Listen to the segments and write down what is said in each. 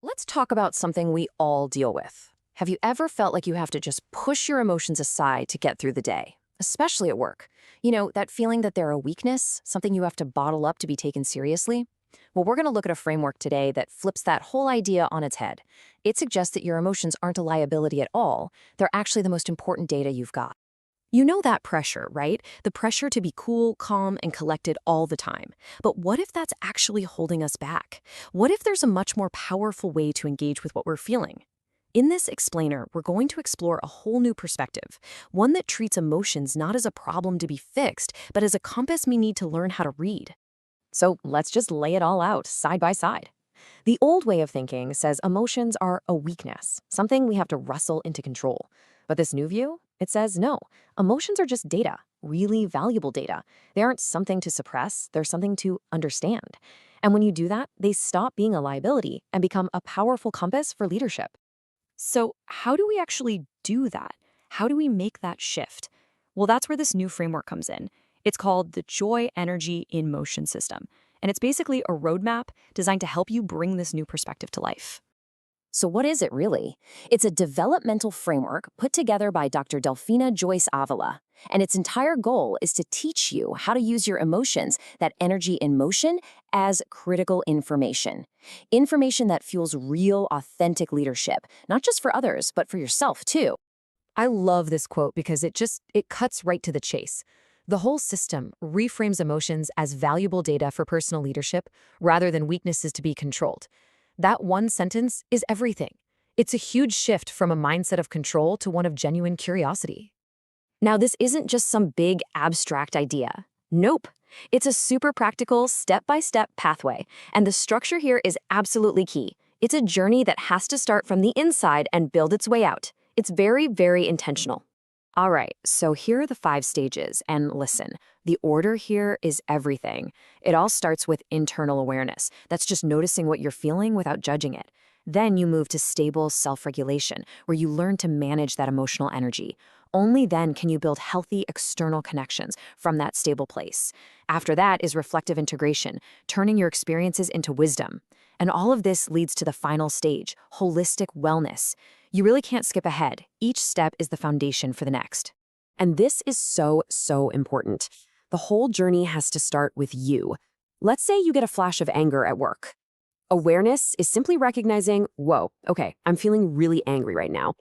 Let's talk about something we all deal with. Have you ever felt like you have to just push your emotions aside to get through the day, especially at work? You know, that feeling that they're a weakness, something you have to bottle up to be taken seriously? Well, we're going to look at a framework today that flips that whole idea on its head. It suggests that your emotions aren't a liability at all. They're actually the most important data you've got. You know that pressure, right? The pressure to be cool, calm, and collected all the time. But what if that's actually holding us back? What if there's a much more powerful way to engage with what we're feeling? In this explainer, we're going to explore a whole new perspective, one that treats emotions not as a problem to be fixed, but as a compass we need to learn how to read. So let's just lay it all out, side by side. The old way of thinking says emotions are a weakness, something we have to wrestle into control. But this new view, it says no, emotions are just data, really valuable data. They aren't something to suppress, they're something to understand. And when you do that, they stop being a liability and become a powerful compass for leadership. So how do we actually do that? How do we make that shift? Well, that's where this new framework comes in. It's called the JOY Energy in Motion System. And it's basically a roadmap designed to help you bring this new perspective to life. So what is it really? It's a developmental framework put together by Dr. Delphina JOYce Avila. And its entire goal is to teach you how to use your emotions, that energy in motion, as critical information. Information that fuels real, authentic leadership, not just for others, but for yourself too. I love this quote because it cuts right to the chase. The whole system reframes emotions as valuable data for personal leadership rather than weaknesses to be controlled. That one sentence is everything. It's a huge shift from a mindset of control to one of genuine curiosity. Now, this isn't just some big abstract idea. Nope. It's a super practical, step-by-step pathway, and the structure here is absolutely key. It's a journey that has to start from the inside and build its way out. It's very, very intentional. All right, so here are the 5 stages, and listen, the order here is everything. It all starts with internal awareness. That's just noticing what you're feeling without judging it. Then you move to stable self-regulation, where you learn to manage that emotional energy. Only then can you build healthy external connections from that stable place. After that is reflective integration, turning your experiences into wisdom. And all of this leads to the final stage, holistic wellness. You really can't skip ahead. Each step is the foundation for the next. And this is so, so important. The whole journey has to start with you. Let's say you get a flash of anger at work. Awareness is simply recognizing, whoa, okay, I'm feeling really angry right now.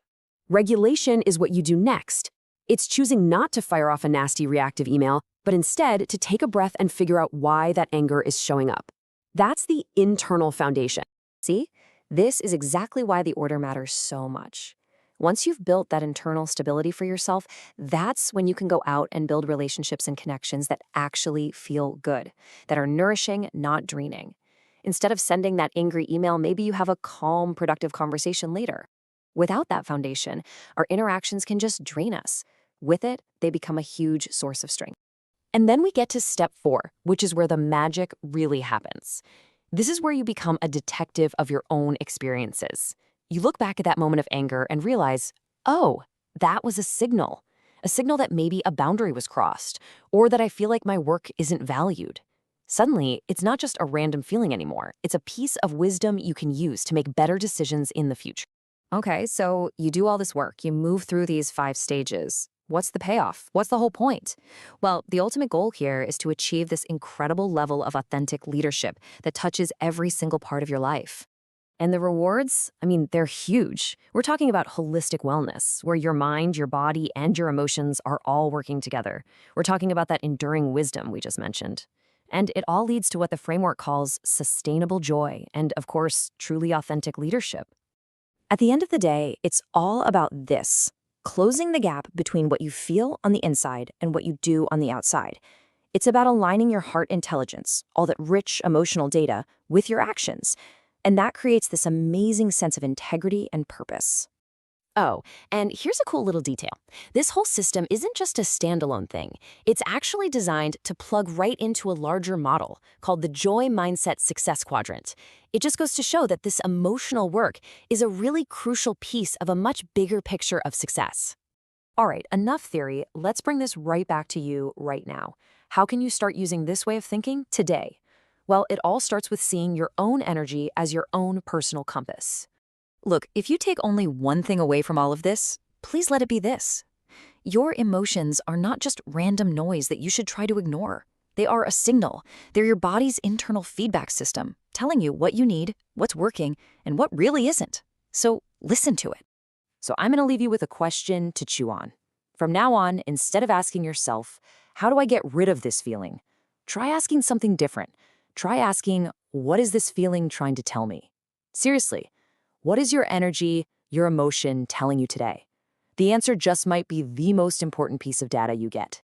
Regulation is what you do next. It's choosing not to fire off a nasty reactive email, but instead to take a breath and figure out why that anger is showing up. That's the internal foundation. See? This is exactly why the order matters so much. Once you've built that internal stability for yourself, that's when you can go out and build relationships and connections that actually feel good, that are nourishing, not draining. Instead of sending that angry email, maybe you have a calm, productive conversation later. Without that foundation, our interactions can just drain us. With it, they become a huge source of strength. And then we get to step 4, which is where the magic really happens. This is where you become a detective of your own experiences. You look back at that moment of anger and realize, oh, that was a signal that maybe a boundary was crossed, or that I feel like my work isn't valued. Suddenly, it's not just a random feeling anymore. It's a piece of wisdom you can use to make better decisions in the future. Okay, so you do all this work, you move through these 5 stages. What's the payoff? What's the whole point? Well, the ultimate goal here is to achieve this incredible level of authentic leadership that touches every single part of your life. And the rewards, they're huge. We're talking about holistic wellness, where your mind, your body, and your emotions are all working together. We're talking about that enduring wisdom we just mentioned. And it all leads to what the framework calls sustainable joy and, of course, truly authentic leadership. At the end of the day, it's all about this. Closing the gap between what you feel on the inside and what you do on the outside. It's about aligning your heart intelligence, all that rich emotional data, with your actions. And that creates this amazing sense of integrity and purpose. Oh, and here's a cool little detail. This whole system isn't just a standalone thing. It's actually designed to plug right into a larger model called the JOY Mindset Success Quadrant. It just goes to show that this emotional work is a really crucial piece of a much bigger picture of success. All right, enough theory. Let's bring this right back to you right now. How can you start using this way of thinking today? Well, it all starts with seeing your own energy as your own personal compass. Look, if you take only one thing away from all of this, please let it be this. Your emotions are not just random noise that you should try to ignore. They are a signal. They're your body's internal feedback system, telling you what you need, what's working, and what really isn't. So listen to it. So I'm going to leave you with a question to chew on. From now on, instead of asking yourself, how do I get rid of this feeling? Try asking something different. Try asking, what is this feeling trying to tell me? Seriously, what is your energy, your emotion telling you today? The answer just might be the most important piece of data you get.